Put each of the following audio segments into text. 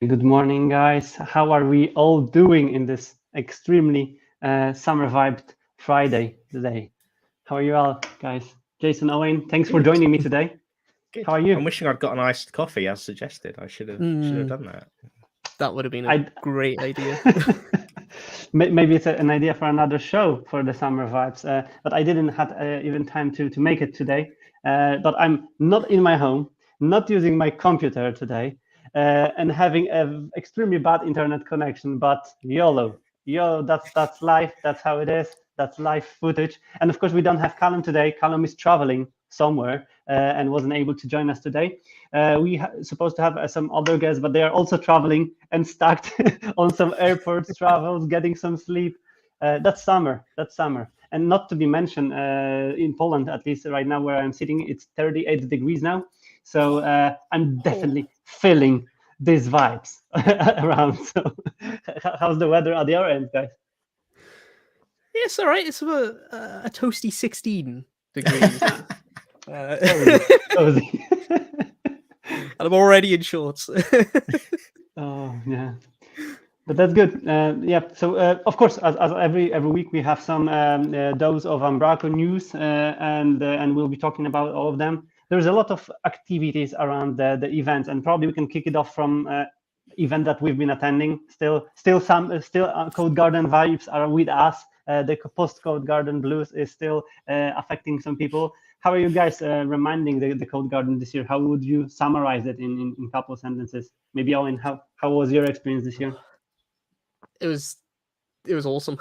Good morning, guys. How are we all doing in this extremely summer vibed Friday today? How are you all, guys? Jason, Owain, thanks for Good. joining me today. Good. How are you? I'm wishing I'd got an iced coffee as suggested. I should have done that. That would have been a great idea. Maybe it's an idea for another show for the summer vibes, but I didn't have even time to make it today. But I'm not in my home, not using my computer today, and having an extremely bad internet connection. But YOLO, that's life. That's how it is. That's live footage. And of course, we don't have Callum today. Callum is traveling somewhere and wasn't able to join us today. We supposed to have some other guests, but they are also traveling and stuck on some airport travels, getting some sleep. That's summer. That's summer. And not to be mentioned, in Poland, at least right now where I'm sitting, it's 38 degrees now. So I'm definitely feeling these vibes around. So how's the weather at your end, guys? Yeah, it's all right. It's a toasty 16 degrees. Cozy. And I'm already in shorts. Oh, yeah. But that's good. Yeah. So of course, as every week, we have some dose of Umbraco news, and we'll be talking about all of them. There's a lot of activities around the events, and probably we can kick it off from event that we've been attending. Still Codegarden vibes are with us. The Post-Codegarden blues is still affecting some people. How are you guys reminding the Codegarden this year? How would you summarize it in a couple of sentences? Maybe Owen, how was your experience this year? It was awesome.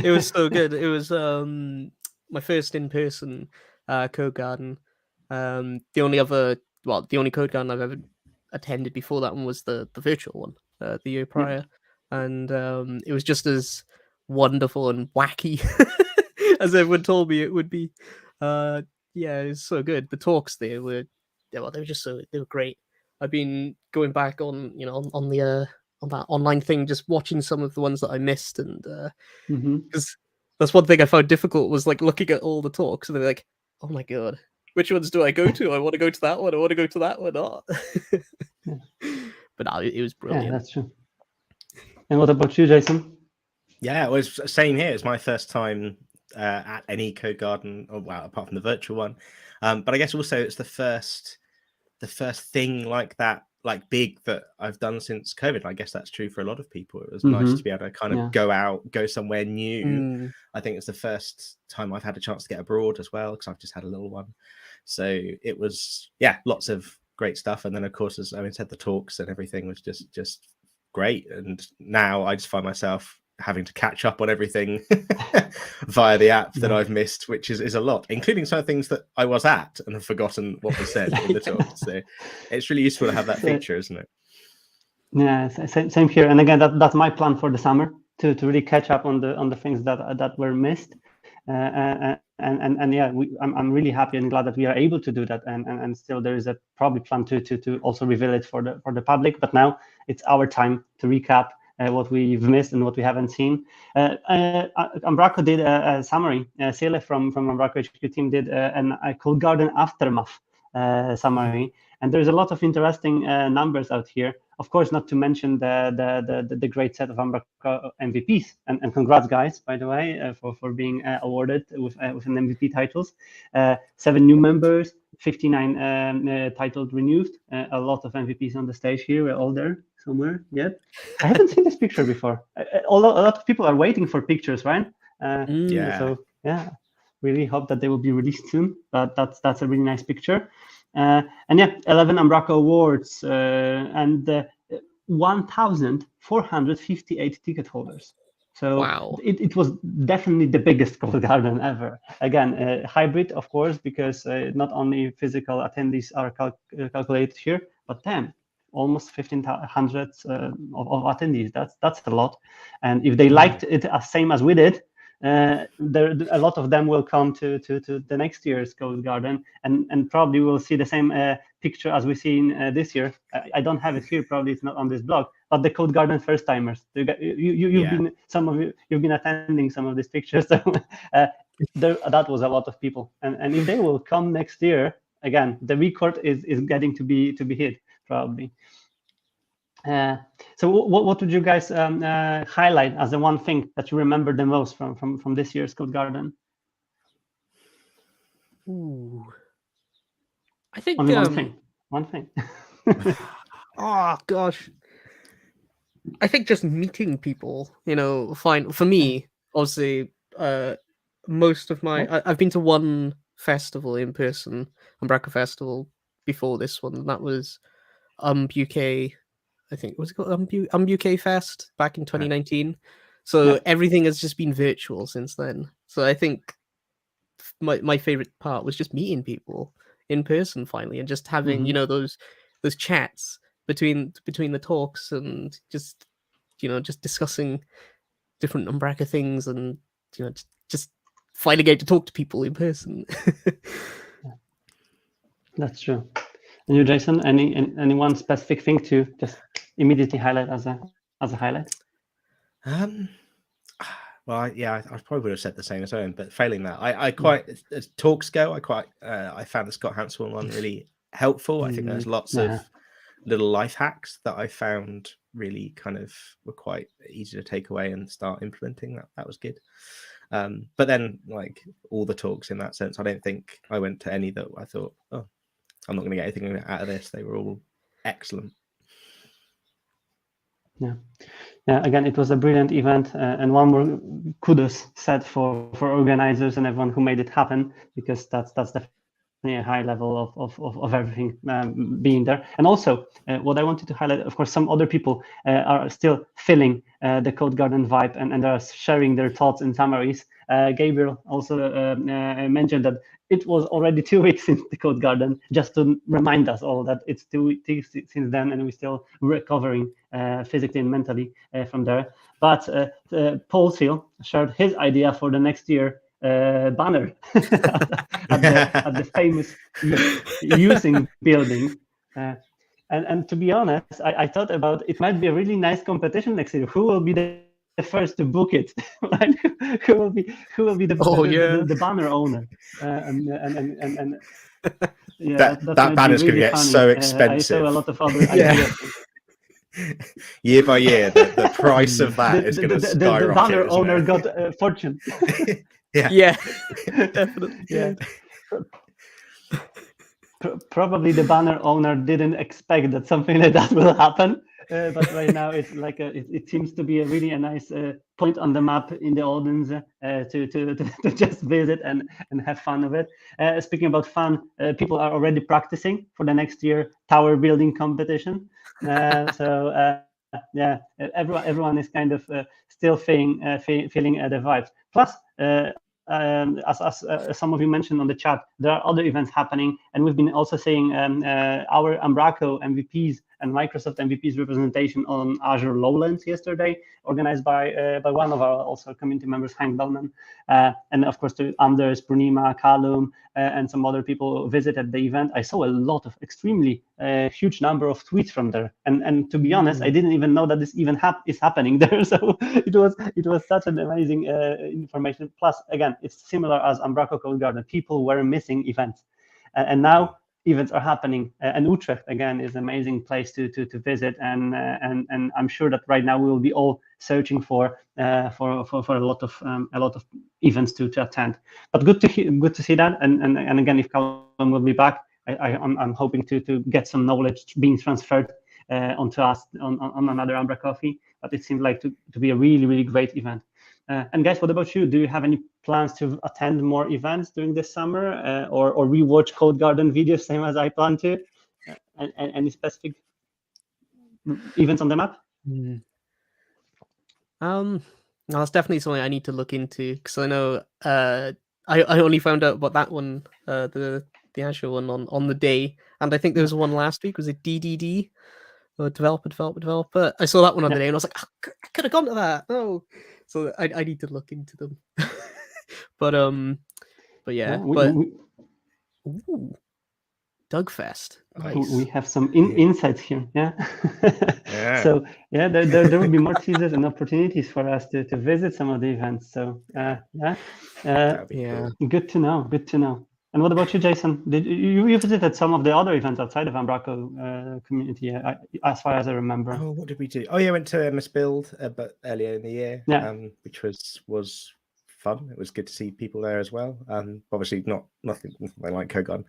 It was so good. It was my first in-person Codegarden. The only Codegarden I've ever attended before that one was the virtual one, the year prior, and it was just as wonderful and wacky as everyone told me it would be. Yeah, it was so good. The talks they were great. I've been going back on on that online thing, just watching some of the ones that I missed, and because that's one thing I found difficult was like looking at all the talks and they're like, oh my god, which ones do I go to? I want to go to that one. I want to go to that one. Not. But no, it was brilliant. Yeah, that's true. And what about you, Jason? Yeah, it was same here. It's my first time at any Codegarden, apart from the virtual one. But I guess also it's the first thing like that, like big, that I've done since COVID. I guess that's true for a lot of people. It was nice to be able to kind of go out, go somewhere new. I think it's the first time I've had a chance to get abroad as well, because I've just had a little one. So it was, lots of great stuff. And then of course, as I said, the talks and everything was just great. And now I just find myself having to catch up on everything via the app that I've missed, which is a lot, including some things that I was at and have forgotten what was said in the talk. So it's really useful to have that feature, isn't it? Yeah, same here. And again, that's my plan for the summer, to really catch up on the things that were missed. And yeah, I'm really happy and glad that we are able to do that. And still there is a probably plan to also reveal it for the public. But now it's our time to recap what we've missed and what we haven't seen. Umbraco did a summary. Sele from Umbraco HQ team did a Codegarden aftermath summary, and there's a lot of interesting numbers out here. Of course, not to mention the great set of Umbraco MVPs, and congrats, guys, by the way, for being awarded with an MVP titles. 7 new members, 59 titled renewed. A lot of MVPs on the stage here. We're all there somewhere yet. I haven't seen this picture before. A lot of people are waiting for pictures, right? So yeah, really hope that they will be released soon. But that's a really nice picture. And yeah, 11 Umbraco awards and 1,458 ticket holders. So wow. It was definitely the biggest Codegarden ever. Again, hybrid, of course, because not only physical attendees are calculated here, but then almost 1,500 of attendees. That's a lot. And if they liked it as same as we did, a lot of them will come to the next year's Codegarden, and probably we'll see the same picture as we've seen this year. I don't have it here, probably it's not on this blog, but the Codegarden first timers. You've been attending some of these pictures, so that was a lot of people. And if they will come next year, again, the record is getting to be hit probably. So what would you guys highlight as the one thing that you remember the most from this year's Codegarden? Ooh. I think Only one thing. One thing. Oh gosh. I think just meeting people, fine. For me, obviously, most of I've been to one festival in person, Umbraco Festival, before this one, and that was UK. I think was it called UK Fest back in 2019. So everything has just been virtual since then. So I think my favorite part was just meeting people in person finally, and just having those chats between the talks, and just discussing different Umbraco things, and just finally getting to talk to people in person. That's true. And you, Jason, any one specific thing to just immediately highlight as a highlight? Well, I probably would have said the same as Owen, but failing that, I quite, as talks go, I found the Scott Hansel one really helpful. I think there's lots of little life hacks that I found really kind of were quite easy to take away and start implementing. That was good. But then, like all the talks in that sense, I don't think I went to any that I thought, oh, I'm not going to get anything out of this. They were all excellent. Yeah. Again, it was a brilliant event, and one more kudos said for organizers and everyone who made it happen, because that's definitely a high level of everything being there. And also, what I wanted to highlight, of course, some other people are still feeling the Codegarden vibe, and are sharing their thoughts and summaries. Gabriel also mentioned that it was already 2 weeks since the Codegarden, just to remind us all that it's 2 weeks since then, and we're still recovering physically and mentally from there. But Paul Seal shared his idea for the next year banner at the famous using building. And to be honest, I thought about it might be a really nice competition next year. Who will be the first to book it? Like, who will be the banner owner? And yeah, that banner's really going to get funny. so expensive. I saw a lot of other ideas. Year by year, the price of that is going to skyrocket. The banner owner got a fortune. Yeah, definitely. Yeah. Probably the banner owner didn't expect that something like that will happen, but right now it's like it seems to be a really nice point on the map in the audience to just visit and have fun of it. Speaking about fun, people are already practicing for the next year tower building competition. So everyone is kind of still feeling the vibes. Plus, as some of you mentioned on the chat, there are other events happening, and we've been also seeing our Umbraco MVPs and Microsoft MVPs representation on Azure Lowlands yesterday, organized by one of our also community members, Hank Bellman, and of course to Anders, Brunima, Callum, and some other people visited the event. I saw a lot of extremely huge number of tweets from there, and to be honest, I didn't even know that this even is happening there. So it was such an amazing information. Plus, again, it's similar as Umbraco Cloud. People were missing events, and now events are happening. And Utrecht again is an amazing place to visit, and I'm sure that right now we will be all searching for a lot of events to attend. But good to see that, and again, if Callum will be back, I'm hoping to get some knowledge being transferred onto us on another umbraCoffee. But it seems like to be a really, really great event. And guys, what about you? Do you have any plans to attend more events during this summer, or rewatch Codegarden videos, same as I plan to? Any specific events on the map? No, that's definitely something I need to look into, because I know I only found out about that one, the Azure one on the day, and I think there was one last week. Was it DDD? Or developer. I saw that one on the day, and I was like, I could have gone to that. No, so I need to look into them. but yeah, Dugfest. Nice. We have some insights here. Yeah. So yeah, there will be more teasers and opportunities for us to visit some of the events. So cool. Good to know. And what about you, Jason? Did you visited some of the other events outside of Umbraco community, as far as I remember? Oh, what did we do? Oh, yeah, I went to MS Build, but earlier in the year, which was fun. It was good to see people there as well. Obviously nothing like Codegarden.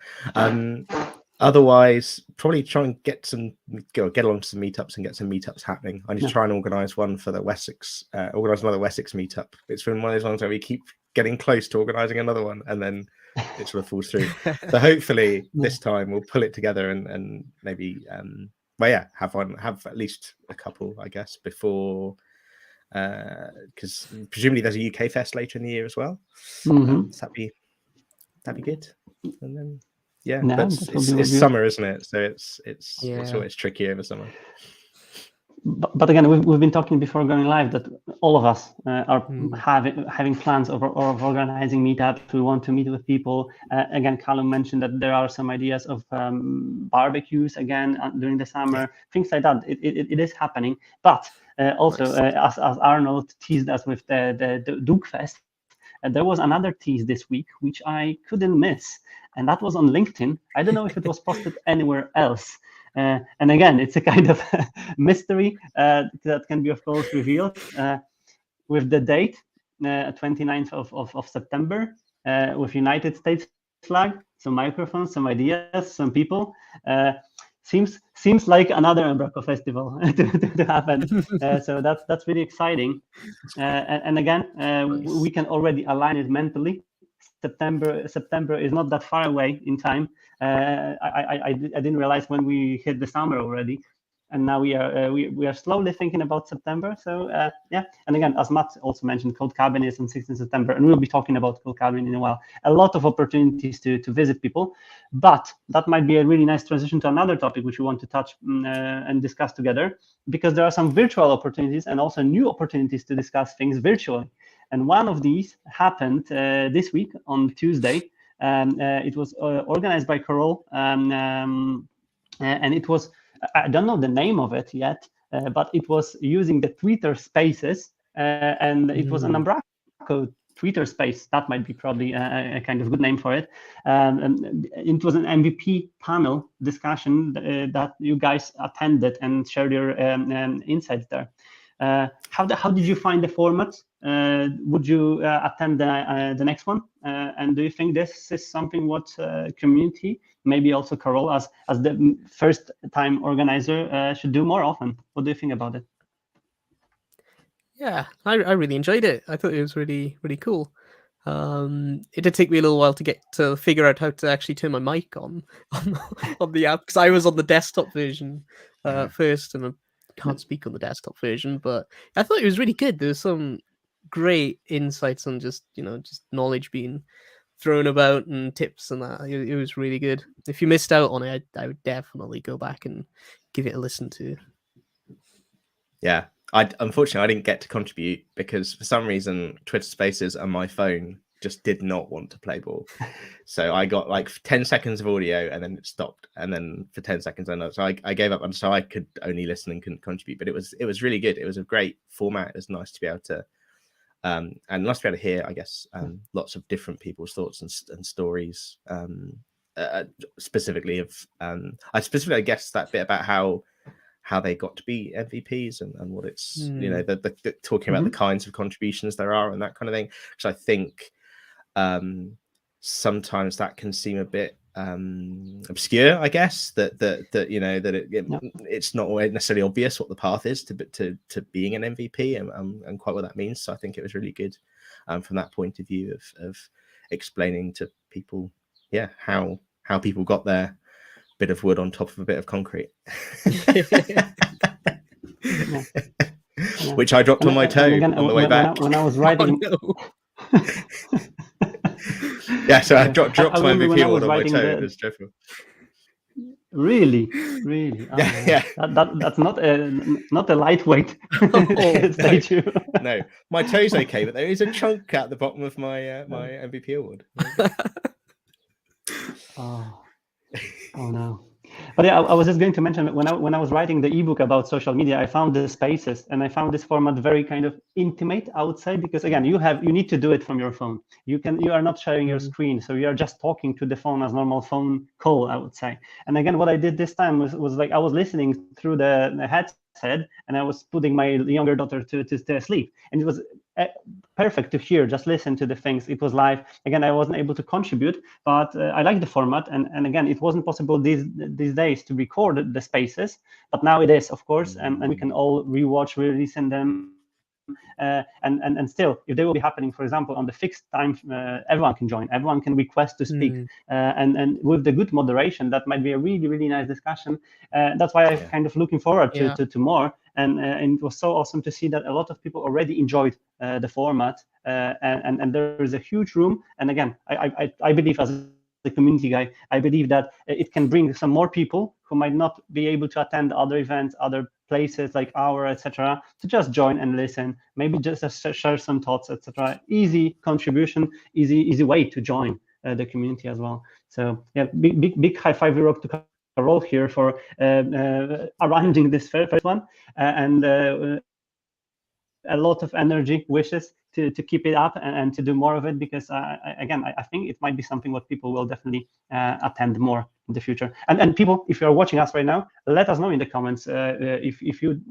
Otherwise, probably try and get along to some meetups and get some meetups happening. I need to try and organise one for the Wessex, organise another Wessex meetup. It's been one of those ones where we keep getting close to organising another one, and then it sort of falls through. So hopefully this time we'll pull it together and maybe have at least a couple, I guess, before, because presumably there's a UK Fest later in the year as well. So that'd be good. And then but it's summer, isn't it? So it's always tricky over summer. But again, we've been talking before going live that all of us are having plans of organizing meetups. We want to meet with people. Again, Callum mentioned that there are some ideas of barbecues again during the summer, things like that. It is happening. But also, as Arnold teased us with the Duke Fest, there was another tease this week which I couldn't miss, and that was on LinkedIn. I don't know if it was posted anywhere else. And again, it's a kind of mystery that can be, of course, revealed with the date, 29th of September, with United States flag, some microphones, some ideas, some people. Seems like another Umbraco festival to happen. So that's really exciting. And again, we can already align it mentally. September is not that far away in time. I didn't realize when we hit the summer already, and now we are slowly thinking about September. So and again, as Matt also mentioned, Codegarden is on 16th September, and we'll be talking about Codegarden in a while. A lot of opportunities to visit people, but that might be a really nice transition to another topic which we want to touch and discuss together, because there are some virtual opportunities and also new opportunities to discuss things virtually. And one of these happened this week on Tuesday. It was organized by Carol, and it was, I don't know the name of it yet, but it was using the Twitter Spaces, and it was an Umbraco Twitter Space. That might be probably a kind of good name for it. And it was an MVP panel discussion that you guys attended and shared your insights there. How did you find the format? Would you attend the next one? And do you think this is something what community, maybe also Carol as the first time organizer, should do more often? What do you think about it? Yeah, I really enjoyed it. I thought it was really, really cool. It did take me a little while to get to figure out how to actually turn my mic on the app, because I was on the desktop version first, and I can't speak on the desktop version. But I thought it was really good. There was some great insights on just knowledge being thrown about and tips and that. It was really good. If you missed out on it, I would definitely go back and give it a listen to. Yeah. Unfortunately, I didn't get to contribute because for some reason Twitter Spaces and my phone just did not want to play ball. So I got like 10 seconds of audio and then it stopped, and then for 10 seconds so I gave up, and so I could only listen and couldn't contribute. But it was really good. It was a great format. It was nice to be able to and nice to be able to hear, I guess, lots of different people's thoughts and stories. Specifically of I guess that bit about how they got to be MVPs and what it's the talking about the kinds of contributions there are and that kind of thing, because I think sometimes that can seem a bit obscure, I guess, that it's not necessarily obvious what the path is to being an MVP and quite what that means. So I think it was really good from that point of view of explaining to people how people got there. Bit of wood on top of a bit of concrete. Which I dropped on my toe on the way back. When I was writing... Yeah, so I dropped my MVP wood on my toe. It was dreadful. Really? Yeah. That's not a lightweight statue. No, my toe's okay, but there is a chunk at the bottom of my my MVP award. Oh no. But yeah, I was just going to mention that when I was writing the ebook about social media, I found the spaces, and I found this format very kind of intimate, I would say, because again, you need to do it from your phone. You are not sharing your screen, so you are just talking to the phone as normal phone call, I would say. And again, what I did this time was like I was listening through the headset, and I was putting my younger daughter to sleep, and it was perfect to hear, just listen to the things. It was live. Again, I wasn't able to contribute, but I like the format. And again, it wasn't possible these days to record the spaces, but now it is, of course, and we can all rewatch, re-listen them. And still, if they will be happening, for example, on the fixed time, everyone can join, everyone can request to speak, and with the good moderation, that might be a really, really nice discussion. That's why I'm kind of looking forward to more. And it was so awesome to see that a lot of people already enjoyed the format, and there is a huge room. And again, I believe, as the community guy, I believe that it can bring some more people who might not be able to attend other events, other places like our, etc., to just join and listen, maybe just share some thoughts, etc. Easy contribution, easy way to join the community as well. So yeah, big high five to Carol here for arranging this first one, and a lot of energy, wishes to keep it up and to do more of it, because again, I think it might be something what people will definitely attend more in the future. And people, if you are watching us right now, let us know in the comments if you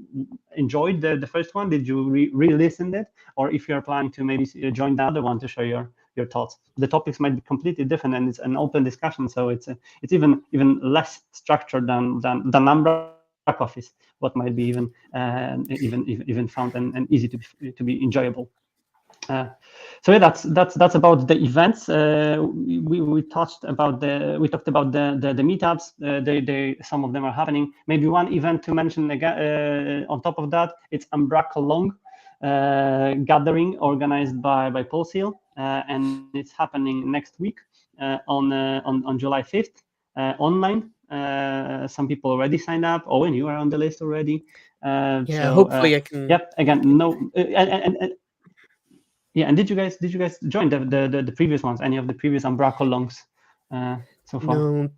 enjoyed the first one. Did you re-listen it, or if you are planning to maybe join the other one to share your thoughts. The topics might be completely different, and it's an open discussion, so it's even less structured than umbraCoffees, what might be even found and easy to be enjoyable. So yeah, that's about the events. We talked about the meetups. Some of them are happening. Maybe one event to mention again on top of that, it's Umbraco Long gathering organized by Pulseal, and it's happening next week on July 5th online. Some people already signed up. Owen, you are on the list already. So, hopefully I can. Yep. Again, no. Yeah, and did you guys join the previous ones? Any of the previous Umbraco Longs so far? No.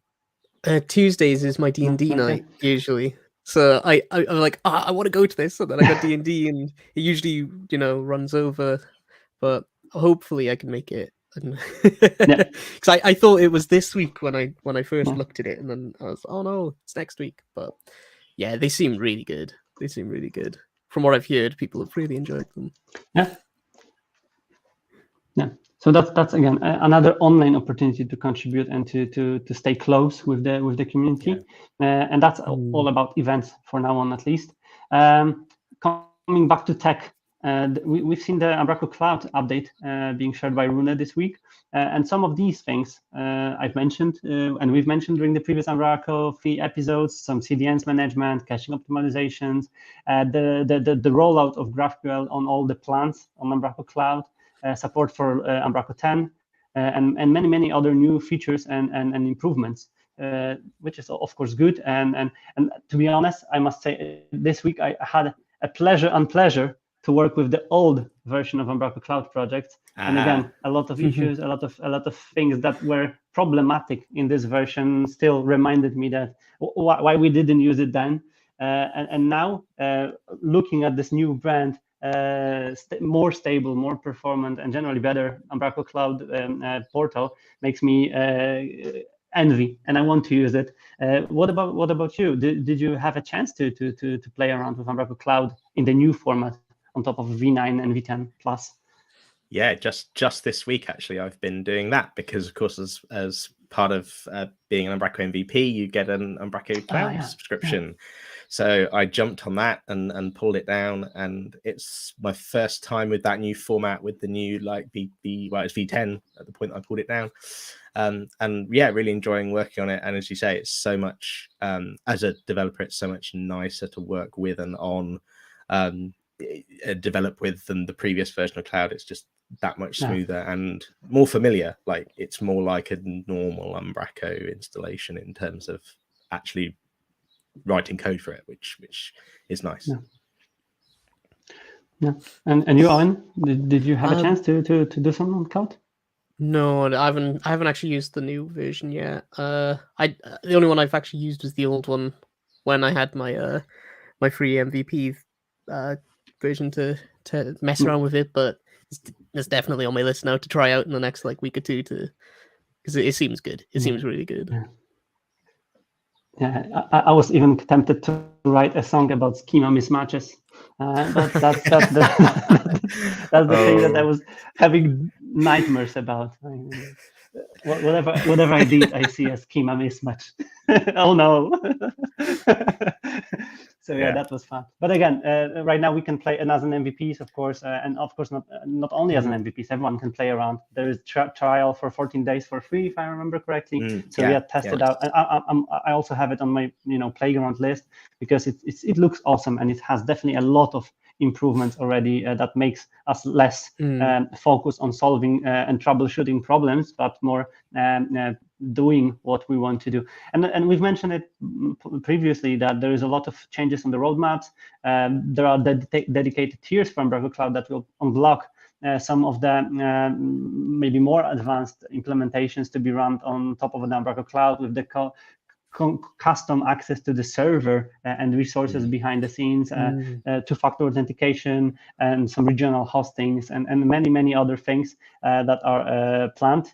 Tuesdays is my D&D night usually. So I'm like, I want to go to this, and then I got D&D, and it usually runs over. But hopefully I can make it. Because I thought it was this week when I first looked at it, and then I was, oh no, it's next week. But yeah, they seem really good. From what I've heard, people have really enjoyed them. Yeah. So that's again another online opportunity to contribute and to stay close with the community, and that's all about events for now on, at least. Coming back to tech, we've seen the Umbraco Cloud update being shared by Rune this week, and some of these things I've mentioned and we've mentioned during the previous umbraCoffee episodes: some CDNs management, caching optimizations, the rollout of GraphQL on all the plans on Umbraco Cloud. Support for Umbraco 10, and many other new features and improvements, which is of course good. And to be honest, I must say this week I had a pleasure to work with the old version of Umbraco Cloud project. And again, a lot of issues, a lot of things that were problematic in this version still reminded me that why we didn't use it then. And now looking at this new brand, more stable, more performant, and generally better Umbraco Cloud portal makes me envy, and I want to use it. What about you? Did you have a chance to play around with Umbraco Cloud in the new format on top of V9 and V10 Plus? Yeah, just this week actually, I've been doing that, because of course as part of being an Umbraco MVP, you get an Umbraco Cloud subscription. So I jumped on that and pulled it down, and it's my first time with that new format, with the new it's V10 at the point I pulled it down, and yeah, really enjoying working on it. And as you say, it's so much as a developer, it's so much nicer to work with and on, develop with than the previous version of Cloud. It's just that much smoother and more familiar. Like, it's more like a normal Umbraco installation in terms of actually writing code for it, which is nice. And you, Owen, did you have a chance to do some on Cloud? No, I haven't actually used the new version yet. The only one I've actually used was the old one when I had my my free MVP version to mess around with it. But it's definitely on my list now to try out in the next like week or two because it seems good. It seems really good. Yeah, I was even tempted to write a song about schema mismatches, but that's the that's the thing that I was having nightmares about. Whatever I did, I see a schema mismatch. Oh no! So yeah, that was fun. But again, right now we can play as an MVPs, of course, and of course not only as an MVPs. Everyone can play around. There is trial for 14 days for free, if I remember correctly. So we had tested out. And I also have it on my playground list because it looks awesome, and it has definitely a lot of improvements already that makes us less focused on solving and troubleshooting problems, but more doing what we want to do. And we've mentioned it previously that there is a lot of changes on the roadmaps. There are dedicated tiers for Umbraco Cloud that will unlock some of the maybe more advanced implementations to be run on top of the Umbraco Cloud with the custom access to the server and resources behind the scenes, two-factor authentication, and some regional hostings, and many other things that are planned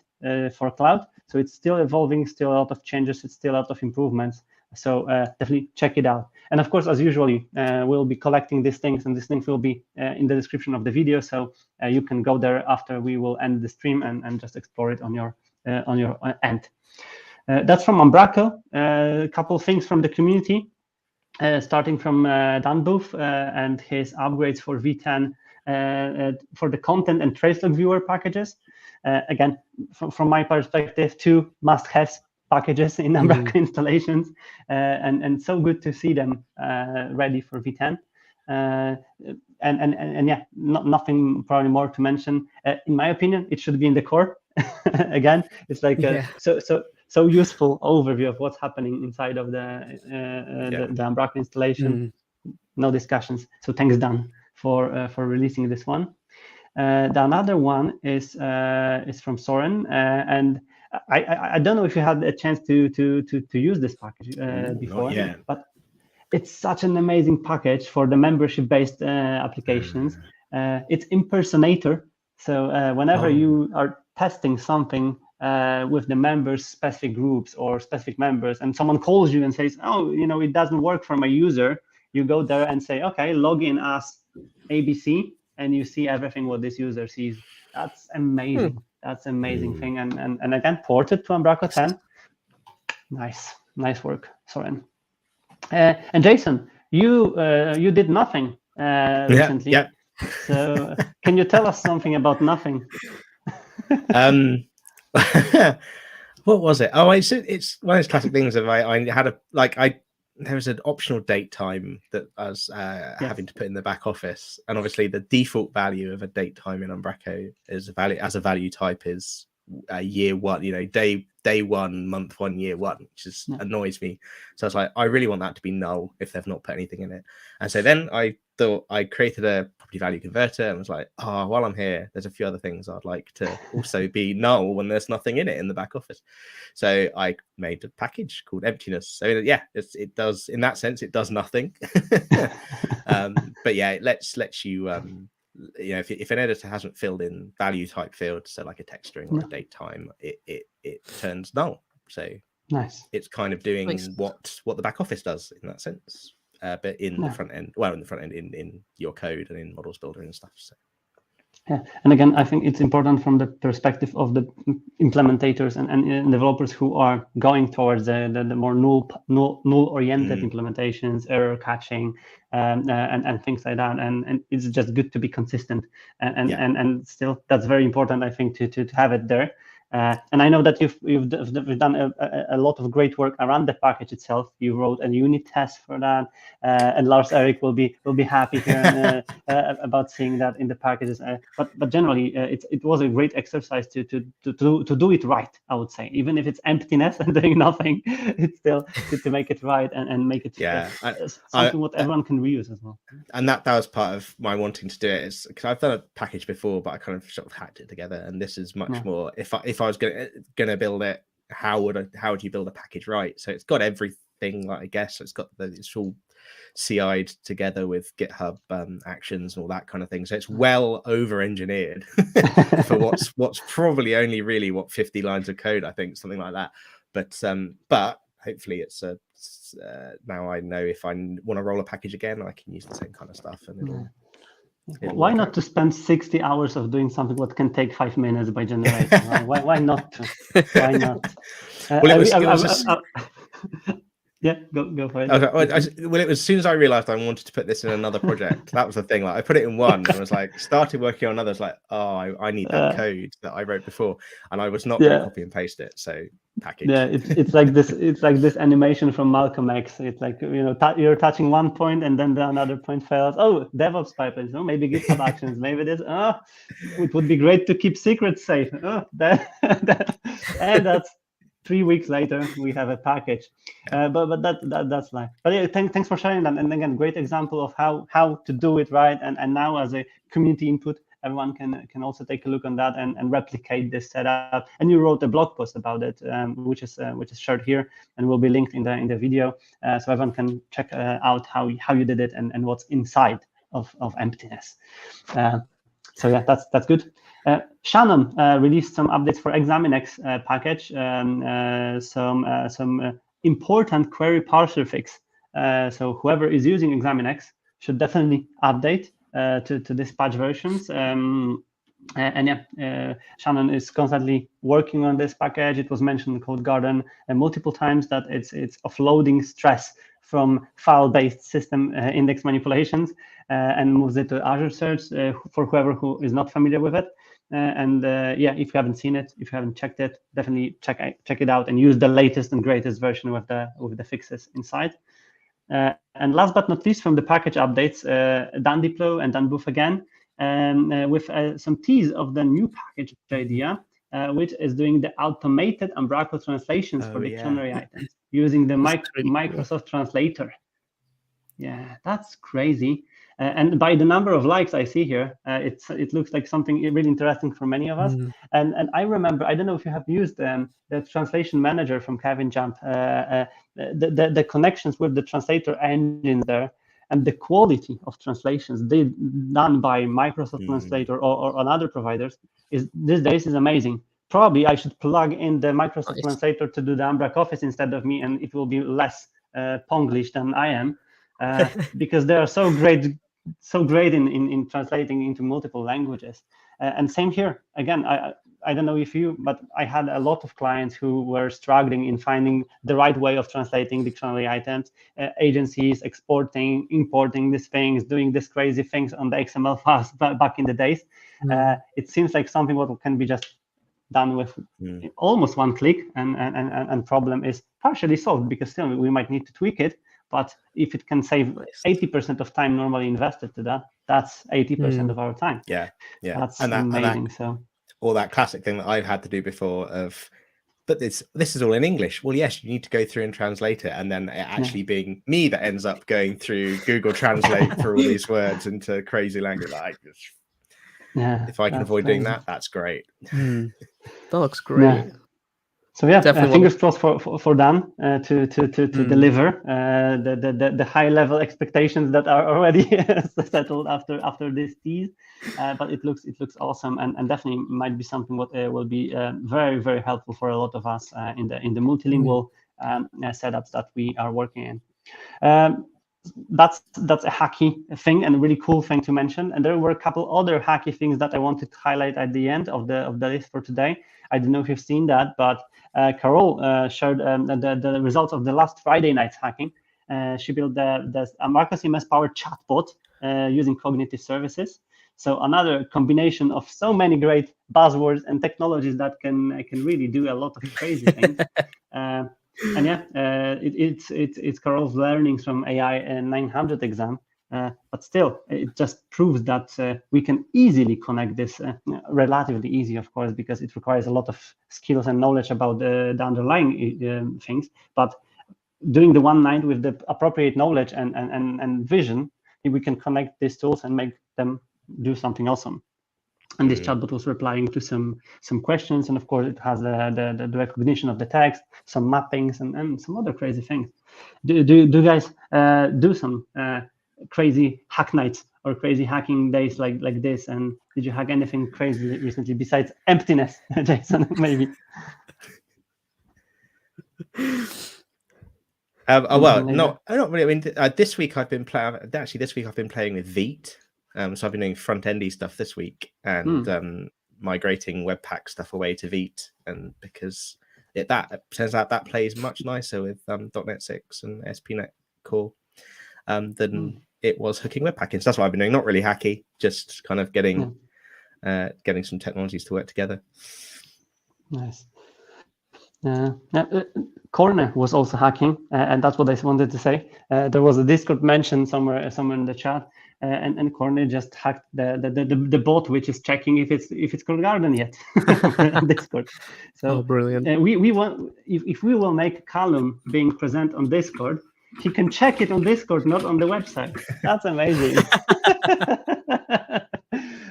for cloud. So it's still evolving, still a lot of changes, it's still a lot of improvements. So definitely check it out. And of course, as usually, we'll be collecting these things, and these things will be in the description of the video. So you can go there after we will end the stream and just explore it on your end. That's from Umbraco. A couple of things from the community, starting from Dan Booth and his upgrades for V10 for the content and tracelog viewer packages. Again, from my perspective, two must-haves packages in Umbraco installations, and so good to see them ready for V10. And yeah, nothing probably more to mention. In my opinion, it should be in the core. Again, it's like so useful overview of what's happening inside of the Umbraco installation. No discussions. So thanks, Dan, for releasing this one. The another one is from Soren, and I don't know if you had a chance to use this package before, but it's such an amazing package for the membership-based applications. It's impersonator. So whenever you are testing something with the members, specific groups or specific members, and someone calls you and says, oh, it doesn't work for my user, you go there and say, okay, log in as ABC, and you see everything what this user sees. That's amazing. That's amazing thing. And again, ported to Umbraco 10. Nice work, Soren. And Jason, you did nothing recently. Yeah. So can you tell us something about nothing? What was it? Oh, it's one of those classic things of I had there was an optional date time that I was having to put in the back office, and obviously the default value of a date time in Umbraco is a value type is year one, day one, month one, year one, which just annoys me. So I was like, I really want that to be null if they've not put anything in it. And so then I thought I created a property value converter and was like, while I'm here, there's a few other things I'd like to also be null when there's nothing in it in the back office. So I made a package called emptiness. So yeah, it does, in that sense, it does nothing. But yeah, it lets you if an editor hasn't filled in value type fields, so like a text string or a date time, it turns null. So nice. It's kind of doing what the back office does in that sense, but in the front end. Well, in the front end, in your code and in models builder and stuff. So. Yeah, and again, I think it's important from the perspective of the implementators and developers who are going towards the more null-oriented implementations, error catching, and things like that. And it's just good to be consistent. And still, that's very important, I think, to have it there. And I know that you've done a lot of great work around the package itself. You wrote a unit test for that, and Lars Erik will be happy here about seeing that in the packages. But generally, it was a great exercise to do it right. I would say, even if it's emptiness and doing nothing, it's still to make it right and make it something what everyone can reuse as well. And that was part of my wanting to do it, is because I've done a package before, but I kind of sort of hacked it together. And this is much more. If I was gonna build it, how would you build a package right? So it's got everything, like, I guess it's all CI'd together with GitHub actions and all that kind of thing. So it's well over engineered for what's probably only really 50 lines of code, I think, something like that. But hopefully it's now I know if I want to roll a package again, I can use the same kind of stuff. And why not to spend 60 hours of doing something what can take 5 minutes by generating? Why not? Why not? Yeah, go for it. Well, it was as soon as I realized I wanted to put this in another project. That was the thing. Like, I put it in one and was like, started working on others. Like, I need that code that I wrote before, and I was not going to copy and paste it. So package. Yeah, it's like this. It's like this animation from Malcolm X. It's like, you're touching one point and then another point fails. Oh, DevOps pipelines. Oh, maybe GitHub actions. Maybe this. Oh, it would be great to keep secrets safe. Oh, and that's 3 weeks later we have a package. But that's life. But yeah, thanks for sharing that. And again, great example of how to do it right. And now as a community input, everyone can also take a look on that and replicate this setup. And you wrote a blog post about it, which is shared here and will be linked in the video, so everyone can check out how you did it and what's inside of emptiness. So yeah, that's good. Shannon released some updates for Examinex package, some important query parser fix. So whoever is using Examinex should definitely update to this patch versions. Shannon is constantly working on this package. It was mentioned in Codegarden multiple times that it's offloading stress from file-based system index manipulations and moves it to Azure Search for whoever who is not familiar with it. If you haven't seen it, if you haven't checked it, definitely check it out and use the latest and greatest version with the fixes inside. And last but not least, from the package updates, Dan Diplo and Dan Booth again, with some tease of the new package idea, which is doing the automated Umbraco translations for dictionary items using the Microsoft Translator. Yeah, that's crazy. And by the number of likes I see here, it looks like something really interesting for many of us. And I remember, I don't know if you have used the translation manager from Kevin Jump, the connections with the translator engines there, and the quality of translations done by Microsoft Translator or on other providers these days is amazing. Probably I should plug in the Microsoft Translator to do the umbraCoffee instead of me, and it will be less Ponglish than I am, because they are so great in translating into multiple languages. And same here. Again, I don't know if you, but I had a lot of clients who were struggling in finding the right way of translating dictionary items, agencies exporting, importing these things, doing these crazy things on the XML files back in the days. It seems like something what can be just done with almost one click, and problem is partially solved, because still we might need to tweak it. But if it can save 80% of time normally invested to that, that's 80% of our time. Yeah. That's amazing. So all that classic thing that I've had to do before but this is all in English. Well, yes, you need to go through and translate it, and then it actually being me that ends up going through Google Translate for all these words into crazy language. If I can avoid doing that, that's great. That looks great. Yeah. So yeah, fingers crossed for Dan to deliver the high level expectations that are already settled after this tease. But it looks awesome, and definitely might be something what will be very, very helpful for a lot of us in the multilingual setups that we are working in. That's a hacky thing and a really cool thing to mention. And there were a couple other hacky things that I wanted to highlight at the end of the list for today. I don't know if you've seen that, but Carol shared the results of the last Friday night's hacking. She built the Umbraco CMS powered chatbot using cognitive services. So another combination of so many great buzzwords and technologies that can really do a lot of crazy things. And yeah, it's Carol's learnings from AI 900 exam. But still, it just proves that we can easily connect this, relatively easy, of course, because it requires a lot of skills and knowledge about the underlying things. But doing the one night with the appropriate knowledge and vision, we can connect these tools and make them do something awesome. And this chatbot was replying to some questions, and of course it has the recognition of the text, some mappings, and some other crazy things. Do you guys do some crazy hack nights or crazy hacking days like this? And did you hack anything crazy recently besides emptiness, Jason? Maybe. Well, not really. I mean, this week I've been playing. Actually, this week I've been playing with Vite. So I've been doing front-endy stuff this week and migrating Webpack stuff away to Vite, and because it turns out that plays much nicer with .NET 6 and SPNet Core than it was hooking Webpack in. So that's what I've been doing. Not really hacky, just kind of getting some technologies to work together. Nice. Corner was also hacking, and that's what I wanted to say. There was a Discord mention somewhere in the chat, and Corner just hacked the bot which is checking if it's Codegarden yet on Discord. So brilliant! We want if we will make Callum being present on Discord, he can check it on Discord, not on the website. That's amazing.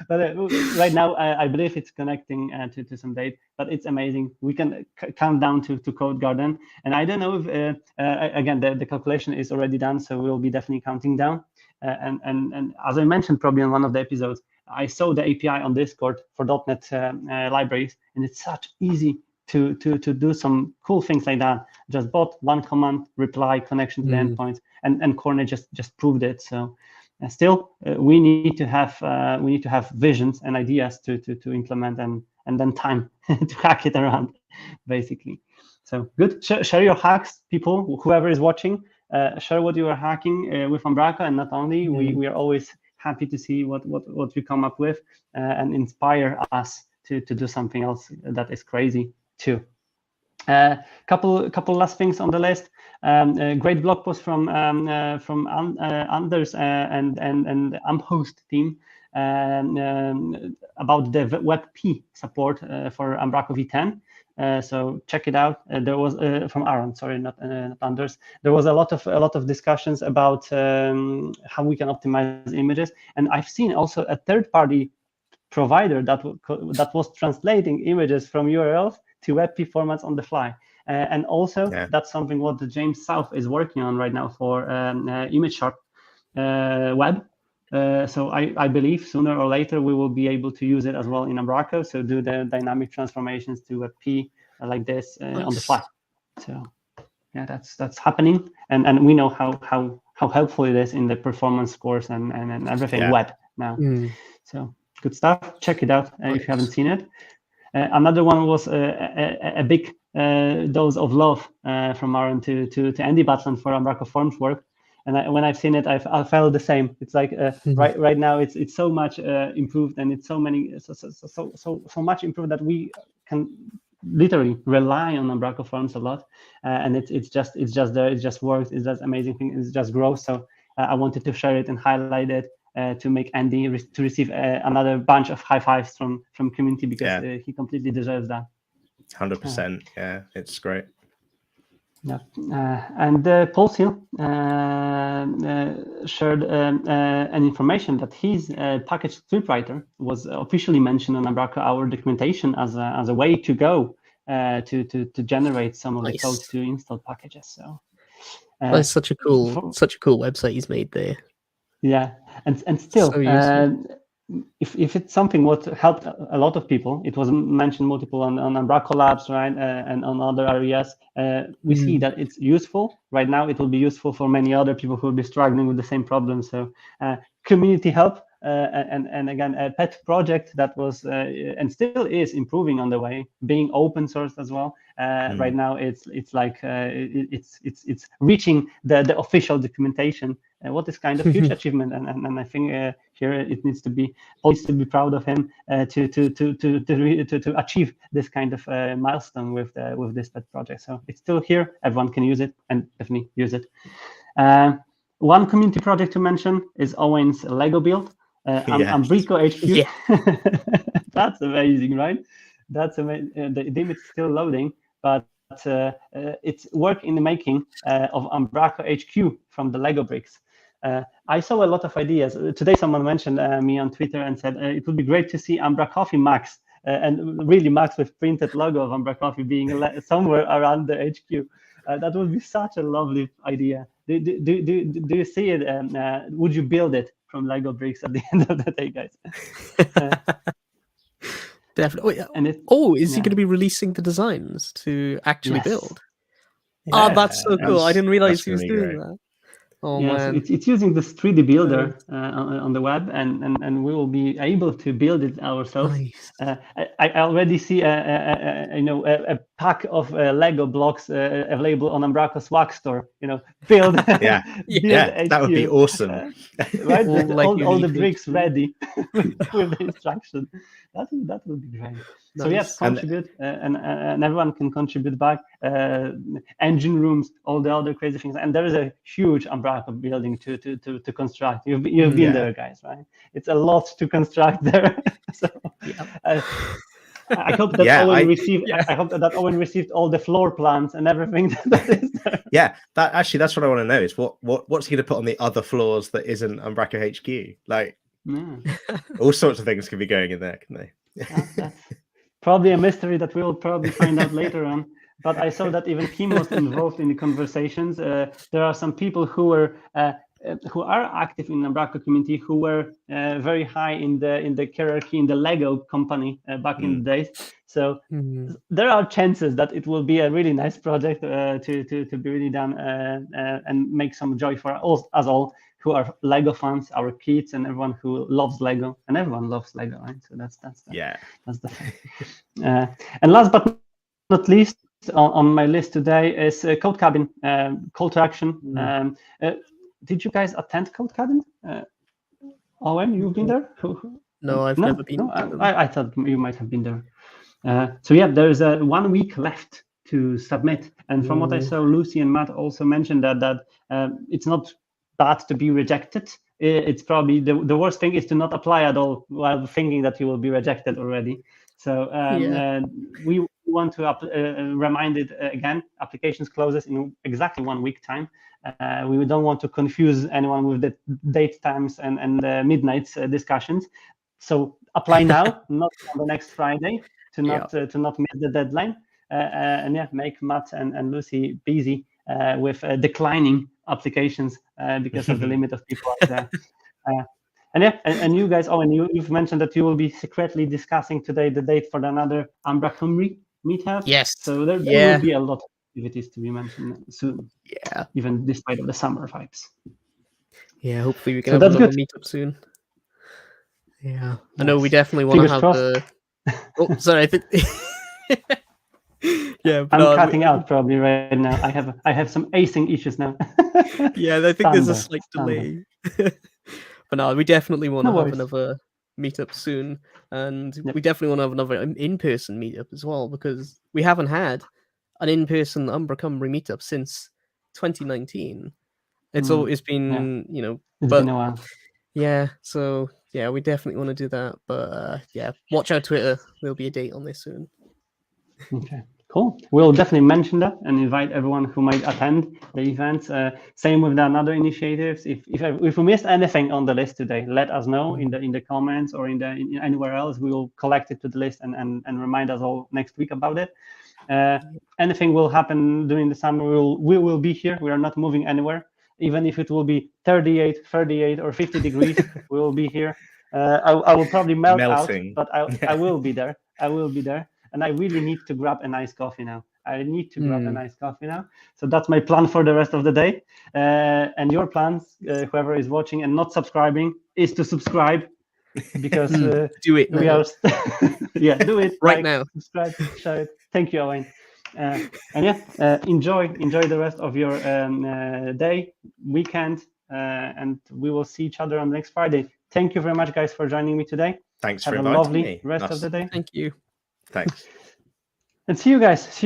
But right now, I believe it's connecting to some date, but it's amazing. We can count down to Codegarden. And I don't know if, again, the calculation is already done, so we'll be definitely counting down. And as I mentioned probably in one of the episodes, I saw the API on Discord for .NET libraries, and it's such easy to do some cool things like that. Just bot, one command, reply, connection to the endpoints, and Corner just proved it. So still, we need to have visions and ideas to implement and then time to hack it around, basically. So good. Share your hacks, people. Whoever is watching, share what you are hacking with Umbraco, and not only. We are always happy to see what we come up with and inspire us to do something else that is crazy too. Couple last things on the list. A great blog post from Anders and Amhost team about the WebP support for Umbraco V10. So check it out. There was from Aaron, sorry, not Anders. There was a lot of discussions about how we can optimize images, and I've seen also a third-party provider that was translating images from URLs to WebP formats on the fly. And also, that's something what James South is working on right now for ImageSharp web. So I believe sooner or later we will be able to use it as well in Umbraco. So do the dynamic transformations to WebP like this on the fly. So yeah, that's happening, and we know how helpful it is in the performance scores and everything web now. So good stuff. Check it out if you haven't seen it. Another one was a big dose of love from Aaron to Andy Batland for Umbraco Forms work, and when I've seen it, I felt the same. It's like right now it's so much improved, and it's so much improved that we can literally rely on Umbraco Forms a lot, and it's just there. It just works. It's just amazing thing. It just grows. So I wanted to share it and highlight it. To make Andy to receive another bunch of high fives from community, because he completely deserves that. 100%. Yeah, it's great. Yeah, and Paul Seal shared an information that his package scriptwriter was officially mentioned on Umbraco Hour documentation as a way to go to generate some of the code to install packages. So that's such a cool website he's made there. Yeah, and still, so if it's something what helped a lot of people, it was mentioned multiple on Umbraco Labs, right, and on other areas. We see that it's useful. Right now, it will be useful for many other people who will be struggling with the same problem. So community help, and again, a pet project that was and still is improving on the way, being open source as well. Right now, it's like it's reaching the official documentation what is kind of huge achievement, and I think here it needs to be proud of him to achieve this kind of milestone with this pet project. So it's still here, everyone can use it, and definitely use it. One community project to mention is Owain's Lego build, Umbraco HQ. Yeah. That's amazing, right? That's amazing. The image is still loading, but it's work in the making of Umbraco HQ from the Lego bricks. I saw a lot of ideas. Today someone mentioned me on Twitter and said it would be great to see UmbraCoffee Max, and really Max with printed logo of UmbraCoffee being somewhere around the HQ. That would be such a lovely idea. Do you see it? Would you build it from Lego bricks at the end of the day, guys? Definitely. And is he going to be releasing the designs to actually build? Yeah, oh, that's so cool. I didn't realize he was really doing great. that. Oh, yeah, man. so it's using this 3D builder on the web, and we will be able to build it ourselves. Nice. I already see a pack of Lego blocks available on Umbraco Swag Store. Build That would be awesome. Right, all the unique bricks ready with the instruction. That would be great. So yes, contribute, and everyone can contribute back. Engine rooms, all the other crazy things, and there is a huge Umbraco building to construct. You've been there, guys, right? It's a lot to construct there. So, I hope that Owain received. I hope that Owain received all the floor plans and everything that is there. Yeah, that's what I want to know is what's he going to put on the other floors that isn't Umbraco HQ? Like, all sorts of things could be going in there, can they? That's probably a mystery that we'll probably find out later on. But I saw that even Kim was involved in the conversations. There are some people who are active in the Umbraco community who were very high in the hierarchy in the Lego company back in the days. So there are chances that it will be a really nice project to be really done and make some joy for us all who are Lego fans, our kids, and everyone who loves Lego, and everyone loves Lego, right? So that's the thing. And last but not least, on my list today is Codegarden, call to action. Did you guys attend Codegarden? Owain, you've been there? No, I've never been. No, I thought you might have been there. So yeah, there is 1 week left to submit, and from what I saw, Lucy and Matt also mentioned that it's not bad to be rejected. It's probably the worst thing is to not apply at all while thinking that you will be rejected already. So we want to remind it again. Applications closes in exactly 1 week time. We don't want to confuse anyone with the date times and midnight discussions. So apply now, not on the next Friday, to not miss the deadline. And make Matt and Lucy busy with declining applications because of the limit of people out there. And you guys, Owain, you've mentioned that you will be secretly discussing today the date for another Umbraco meetup. Yes. So there will be a lot of activities to be mentioned soon. Yeah. Even despite of the summer vibes. Yeah, hopefully we can have another meetup soon. Yeah. I know we definitely want to have the... Oh, sorry, I think... Yeah, but I'm cutting out probably right now. I have some acing issues now. Yeah, I think there's a slight delay. But no, we definitely want to have another meetup soon, and we definitely want to have another in-person meetup as well, because we haven't had an in-person Umbraco meetup since 2019. It's always been, it's been a while. Yeah, so yeah, we definitely want to do that. But watch our Twitter. There'll be a date on this soon. Okay. Cool. We'll definitely mention that and invite everyone who might attend the events. Same with the other initiatives. If we missed anything on the list today, let us know in the comments or in anywhere else. We will collect it to the list and remind us all next week about it. Anything will happen during the summer. We will be here. We are not moving anywhere. Even if it will be 38, or 50 degrees, we will be here. I will probably melting out, but I will be there. And I really need to grab a nice coffee now. So that's my plan for the rest of the day. And your plans, whoever is watching and not subscribing, is to subscribe, because do it. We are do it right now. Subscribe, share it. Thank you, Owain. And enjoy the rest of your day, weekend, and we will see each other on next Friday. Thank you very much, guys, for joining me today. Thanks Have for a inviting lovely me. rest of the day. Thank you. Thanks. And see you guys.